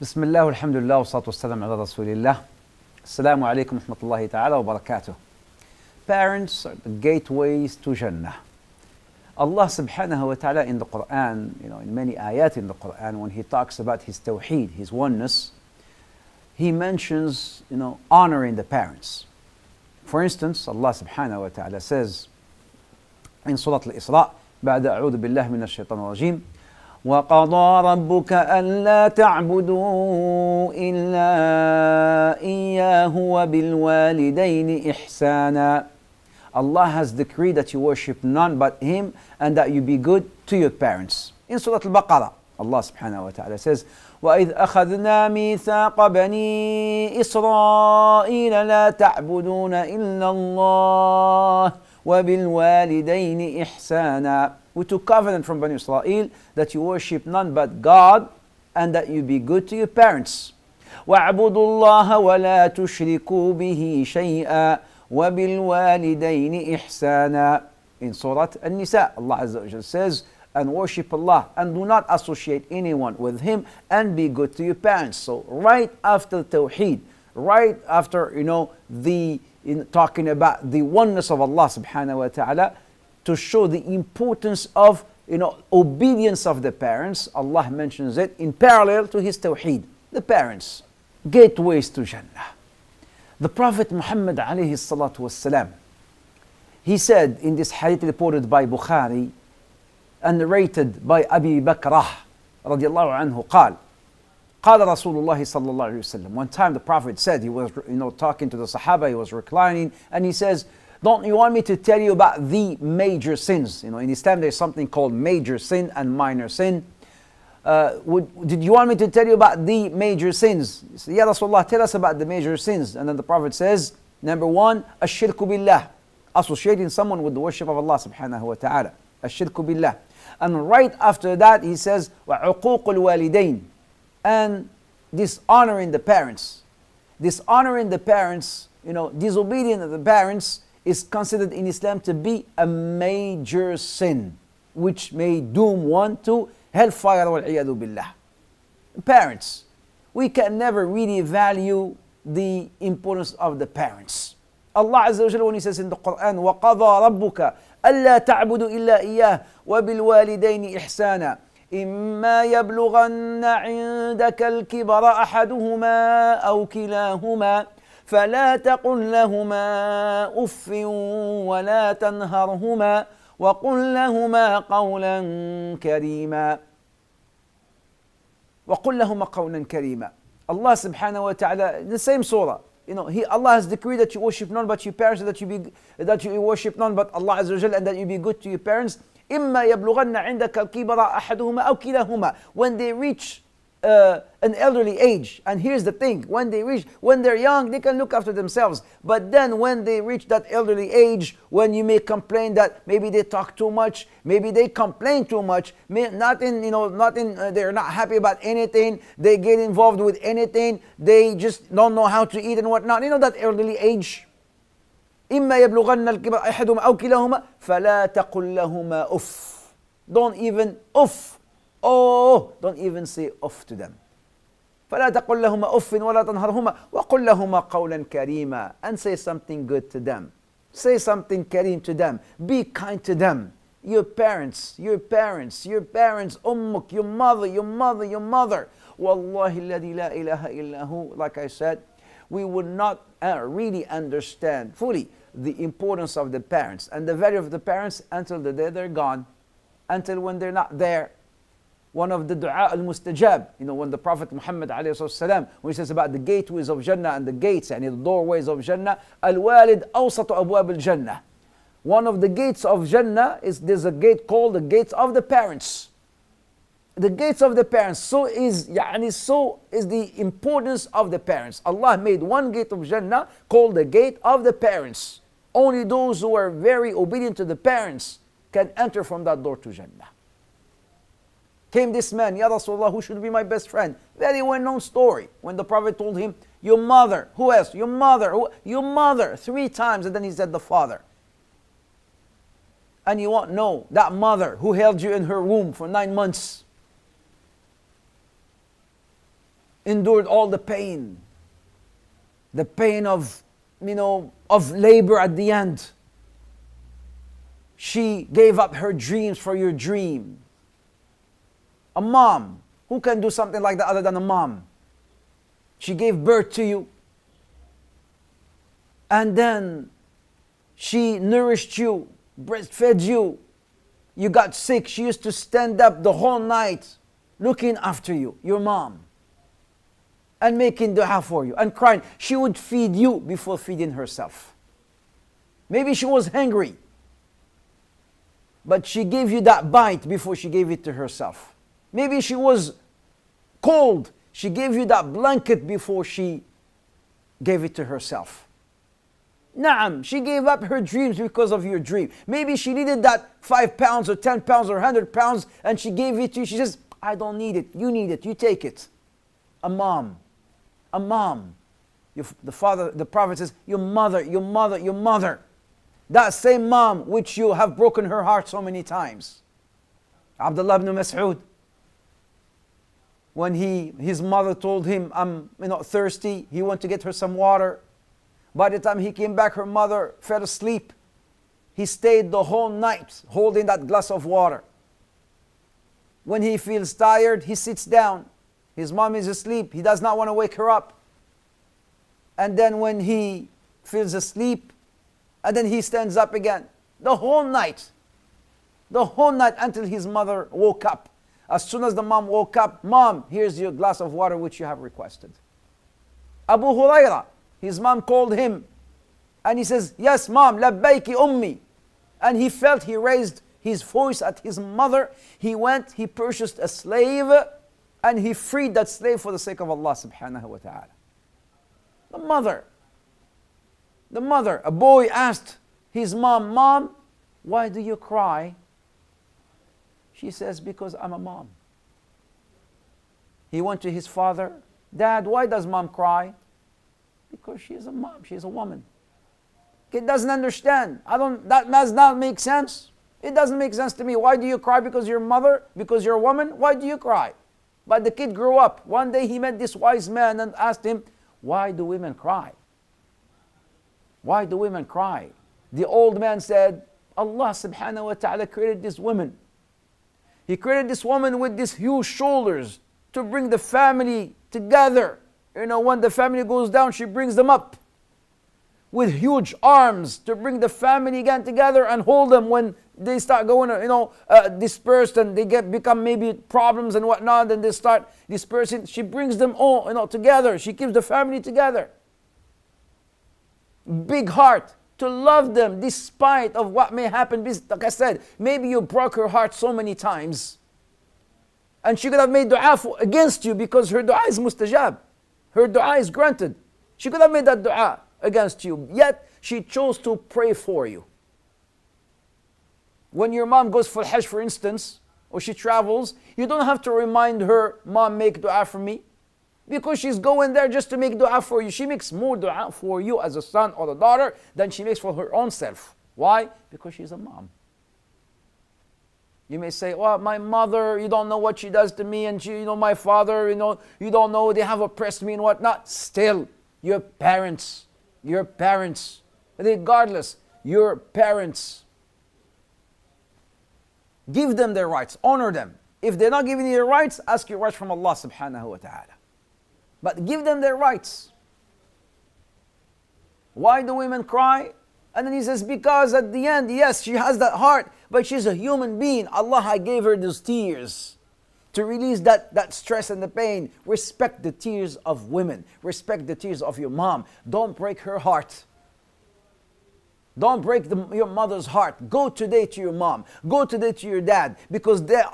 بسم الله والحمد لله والصلاة والسلام على رسول الله. Assalamu alaikum wa rahmatullahi ta'ala wa barakatuh. Parents are the gateways to Jannah. Allah subhanahu wa ta'ala in the Quran, in many ayat in the Quran, when He talks about His tawheed, His oneness, He mentions, honoring the parents. For instance, Allah subhanahu wa ta'ala says in Surah Al-Isra, بعد أعوذ بالله من الشيطان الرجيم, وَقَضَى رَبُّكَ أَلَّا تَعْبُدُوا إِلَّا إِيَّاهُ وَبِالْوَالِدَيْنِ إِحْسَانًا. Allah has decreed that you worship none but Him and that you be good to your parents. In Surah Al-Baqarah, Allah subhanahu wa ta'ala says, وَإِذْ أَخَذْنَا مِيثَاقَ بَنِي إِسْرَائِيلَ لَا تَعْبُدُونَ إِلَّا اللَّهَ وَبِالْوَالِدَيْنِ إِحْسَانًا. We took covenant from Bani Israel that you worship none but God and that you be good to your parents. وَاعْبُدُوا اللَّهَ وَلَا تُشْرِكُوا بِهِ شَيْئًا وَبِالْوَالِدَيْنِ إِحْسَانًا. In Surah An-Nisa, Allah Azza wa Jalla says, and worship Allah and do not associate anyone with Him and be good to your parents. So right after Tawheed, right after talking about the oneness of Allah subhanahu wa ta'ala, to show the importance of obedience of the parents, Allah mentions it in parallel to His Tawheed. The parents, gateways to Jannah. The Prophet Muhammad alayhi salatu wassalam, he said in this hadith reported by Bukhari and narrated by Abi Bakrah radiallahu anhu, قال رسول الله صلى الله عليه وسلم. One time the Prophet said, he was talking to the Sahaba, he was reclining, and he says, don't you want me to tell you about the major sins? In Islam there's something called major sin and minor sin. Did you want me to tell you about the major sins? He said, Ya Rasulullah, tell us about the major sins. And then the Prophet says, number one, ash-shirku billah, associating someone with the worship of Allah subhanahu wa ta'ala. Ash-shirku billah. And right after that he says, وَعُقُوقُ الْوَالِدَيْنِ, and dishonoring the parents. Dishonoring the parents, disobedience of the parents is considered in Islam to be a major sin, which may doom one to hellfire, wal-'iyadu billah. Parents, we can never really value the importance of the parents. Allah Azza wa Jalla, when He says in the Quran, وَقَضَى رَبُّكَ أَلَّا تَعْبُدُوا إِلَّا إِيَّاهُ وَبِالْوَالِدَيْنِ إِحْسَانًا إِمَّا يَبْلُغَنَّ عِندَكَ الْكِبَرَ أَحَدُهُمَا أَوْ كِلَاهُمَا فلا تقل لهما أف ولا تنهرهما وقل لهما قولا كريما. وقل لهما قولا كريما. Allah subhanahu wa ta'ala, in the same surah, Allah has decreed that you worship none but your parents, that you worship none but Allah Azza wa Jalla, and that you be good to your parents. إما يبلغن عندك الكبر أحدهما أو كلاهما. When they reach an elderly age, and here's the thing, when they're young they can look after themselves, but then when they reach that elderly age, when you may complain that maybe they talk too much, maybe they complain too much, they're not happy about anything, they get involved with anything, they just don't know how to eat and whatnot, that elderly age. إما يبلغن الكبر أحدهما أو كلاهما فلا تقل لهما أف. Don't even uff. Don't even say off to them. فلا تقل لهما أف ولا تنهرهما وقل لهما قولا كريما. And say something good to them. Say something kareem to them. Be kind to them. Your parents, ummuk, your mother. Wallahi alladhi la ilaha illahu. Like I said, we would not really understand fully the importance of the parents and the value of the parents until the day they're gone, until when they're not there. One of the du'a al-mustajab, when the Prophet Muhammad ﷺ, when he says about the gateways of Jannah and the gates, and the doorways of Jannah, al-walid awsatu abwab al-Jannah. One of the gates of Jannah there's a gate called the gates of the parents. The gates of the parents. So is the importance of the parents. Allah made one gate of Jannah called the gate of the parents. Only those who are very obedient to the parents can enter from that door to Jannah. Came this man, Ya Rasulullah, who should be my best friend? Very well-known story. When the Prophet told him, your mother, who else? Your mother, 3 times, and then he said the father. And you won't know that mother who held you in her womb for 9 months. endured all the pain of, of labor at the end. She gave up her dreams for your dream. A mom, who can do something like that other than a mom? She gave birth to you. And then she nourished you, breastfed you. You got sick. She used to stand up the whole night looking after you, your mom, and making dua for you and crying. She would feed you before feeding herself. Maybe she was hungry, but she gave you that bite before she gave it to herself. Maybe she was cold. She gave you that blanket before she gave it to herself. Naam, she gave up her dreams because of your dream. Maybe she needed that 5 pounds or 10 pounds or 100 pounds and she gave it to you. She says, I don't need it. You need it. You take it. A mom. A mom. The Prophet says, your mother, your mother, your mother. That same mom which you have broken her heart so many times. Abdullah ibn Mas'ud, when his mother told him, I'm thirsty, he went to get her some water. By the time he came back, her mother fell asleep. He stayed the whole night holding that glass of water. When he feels tired, he sits down. His mom is asleep. He does not want to wake her up. And then when he feels asleep, and then he stands up again. The whole night until his mother woke up. As soon as the mom woke up, Mom, here's your glass of water which you have requested. Abu Hurairah, his mom called him and he says, yes, Mom, labbayki ummi. And he raised his voice at his mother. He went, he purchased a slave and he freed that slave for the sake of Allah subhanahu wa ta'ala. The mother, a boy asked his mom, Mom, why do you cry? She says, because I'm a mom. He went to his father, Dad, why does mom cry? Because she is a mom, she is a woman. Kid doesn't understand. That does not make sense. It doesn't make sense to me. Why do you cry? Because you're a mother? Because you're a woman? Why do you cry? But the kid grew up. One day he met this wise man and asked him, why do women cry? Why do women cry? The old man said, Allah subhanahu wa ta'ala created this woman. He created this woman with these huge shoulders to bring the family together. When the family goes down, she brings them up. With huge arms to bring the family again together and hold them when they start going, dispersed and they become maybe problems and whatnot, and they start dispersing. She brings them all, together. She keeps the family together. Big heart to love them despite of what may happen. Like I said, maybe you broke her heart so many times, and she could have made dua against you because her dua is mustajab. Her dua is granted. She could have made that dua against you, yet she chose to pray for you. When your mom goes for Hajj, for instance, or she travels, you don't have to remind her, Mom, make dua for me, because she's going there just to make dua for you. She makes more dua for you as a son or a daughter than she makes for her own self. Why? Because she's a mom. You may say, well, my mother, you don't know what she does to me, and she, my father, you don't know, they have oppressed me and whatnot. Still, your parents, regardless, your parents. Give them their rights, honor them. If they're not giving you their rights, ask your rights from Allah subhanahu wa ta'ala. But give them their rights. Why do women cry? And then he says, because at the end, yes, she has that heart, but she's a human being. Allah gave her those tears to release that stress and the pain. Respect the tears of women. Respect the tears of your mom. Don't break her heart. Don't break your mother's heart. Go today to your mom. Go today to your dad, because their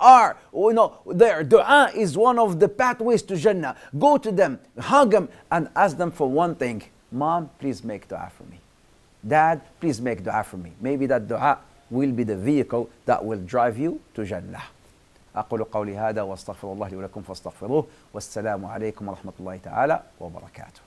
dua is one of the pathways to Jannah. Go to them, hug them, and ask them for one thing. Mom, please make dua for me. Dad, please make dua for me. Maybe that dua will be the vehicle that will drive you to Jannah. أقول قولي هذا وأستغفر الله لي ولكم فاستغفروه والسلام عليكم ورحمة الله تعالى وبركاته.